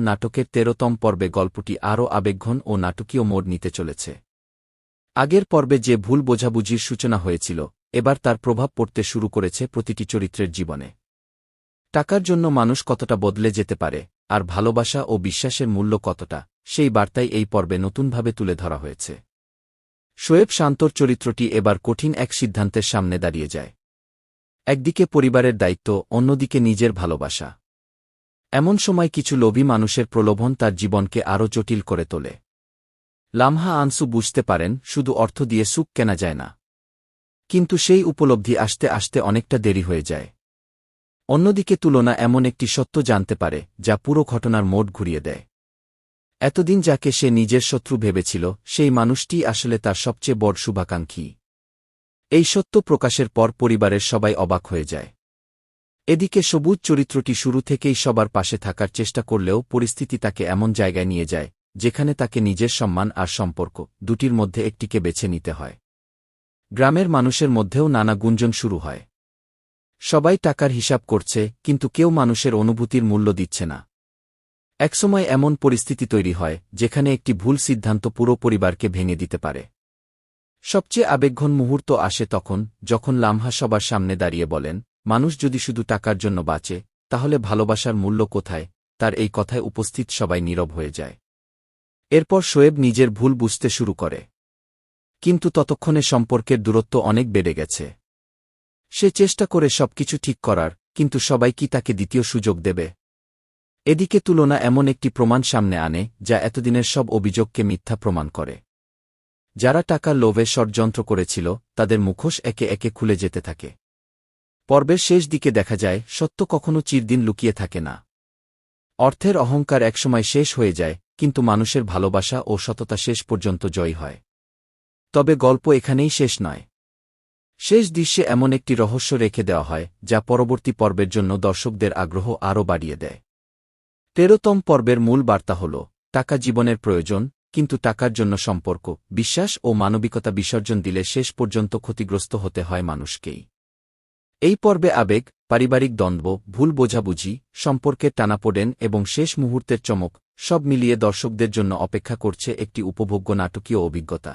নাটকের ১৩তম পর্বে গল্পটি আরও আবেগঘন ও নাটকীয় মোড় নিতে চলেছে। আগের পর্বে যে ভুল বোঝাবুঝির সূচনা হয়েছিল, এবার তার প্রভাব পড়তে শুরু করেছে প্রতিটি চরিত্রের জীবনে। টাকার জন্য মানুষ কতটা বদলে যেতে পারে, আর ভালোবাসা ও বিশ্বাসের মূল্য কতটা, সেই বার্তাই এই পর্বে নতুনভাবে তুলে ধরা হয়েছে। শোয়েব শান্তর চরিত্রটি এবার কঠিন এক সিদ্ধান্তের সামনে দাঁড়িয়ে যায়। একদিকে পরিবারের দায়িত্ব, অন্যদিকে নিজের ভালোবাসা। এমন সময় কিছু লোভী মানুষের প্রলোভন তার জীবনকে আরও জটিল করে তোলে। লামহা আনসু বুঝতে পারেন, শুধু অর্থ দিয়ে সুখ কেনা যায় না। কিন্তু সেই উপলব্ধি আসতে আসতে অনেকটা দেরি হয়ে যায়। অন্যদিকে তুলনা এমন একটি সত্য জানতে পারে, যা পুরো ঘটনার মোড় ঘুরিয়ে দেয়। এতদিন যাকে সে নিজের শত্রু ভেবেছিল, সেই মানুষটি আসলে তার সবচেয়ে বড় শুভাকাঙ্ক্ষী। এই সত্য প্রকাশের পর পরিবারের সবাই অবাক হয়ে যায়। এদিকে সবুজ চরিত্রটি শুরু থেকেই সবার পাশে থাকার চেষ্টা করলেও পরিস্থিতি তাকে এমন জায়গায় নিয়ে যায়, যেখানে তাকে নিজের সম্মান আর সম্পর্ক দুটির মধ্যে একটিকে বেছে নিতে হয়। গ্রামের মানুষের মধ্যেও নানা গুঞ্জন শুরু হয়। সবাই টাকার হিসাব করছে, কিন্তু কেউ মানুষের অনুভূতির মূল্য দিচ্ছে না। একসময় এমন পরিস্থিতি তৈরি হয়, যেখানে একটি ভুল সিদ্ধান্ত পুরো পরিবারকে ভেঙে দিতে পারে। সবচেয়ে আবেগঘন মুহূর্ত আসে তখন, যখন লামহা সবার সামনে দাঁড়িয়ে বলেন, মানুষ যদি শুধু টাকার জন্য বাঁচে, তাহলে ভালোবাসার মূল্য কোথায়? তার এই কথায় উপস্থিত সবাই নীরব হয়ে যায়। এরপর শোয়েব নিজের ভুল বুঝতে শুরু করে। কিন্তু ততক্ষণে সম্পর্কের দূরত্ব অনেক বেড়ে গেছে। সে চেষ্টা করে সবকিছু ঠিক করার, কিন্তু সবাই কি তাকে দ্বিতীয় সুযোগ দেবে? এদিকে তুলনা এমন একটি প্রমাণ সামনে আনে, যা এতদিনের সব অভিযোগকে মিথ্যা প্রমাণ করে। যারা টাকার লোভে ষড়যন্ত্র করেছিল, তাদের মুখোশ একে একে খুলে যেতে থাকে। পর্বের শেষ দিকে দেখা যায়, সত্য কখনো চিরদিন লুকিয়ে থাকে না। অর্থের অহংকার একসময় শেষ হয়ে যায়, কিন্তু মানুষের ভালোবাসা ও সততা শেষ পর্যন্ত জয়ী হয়। তবে গল্প এখানেই শেষ নয়। শেষ দৃশ্যে এমন একটি রহস্য রেখে দেওয়া হয়, যা পরবর্তী পর্বের জন্য দর্শকদের আগ্রহ আরও বাড়িয়ে দেয়। ১৩তম পর্বের মূল বার্তা হল, টাকা জীবনের প্রয়োজন, কিন্তু টাকার জন্য সম্পর্ক, বিশ্বাস ও মানবিকতা বিসর্জন দিলে শেষ পর্যন্ত ক্ষতিগ্রস্ত হতে হয় মানুষকেই। এই পর্বে আবেগ, পারিবারিক দ্বন্দ্ব, ভুল বোঝাবুঝি, সম্পর্কের টানাপোড়েন এবং শেষ মুহূর্তের চমক, সব মিলিয়ে দর্শকদের জন্য অপেক্ষা করছে একটি উপভোগ্য নাটকীয় অভিজ্ঞতা।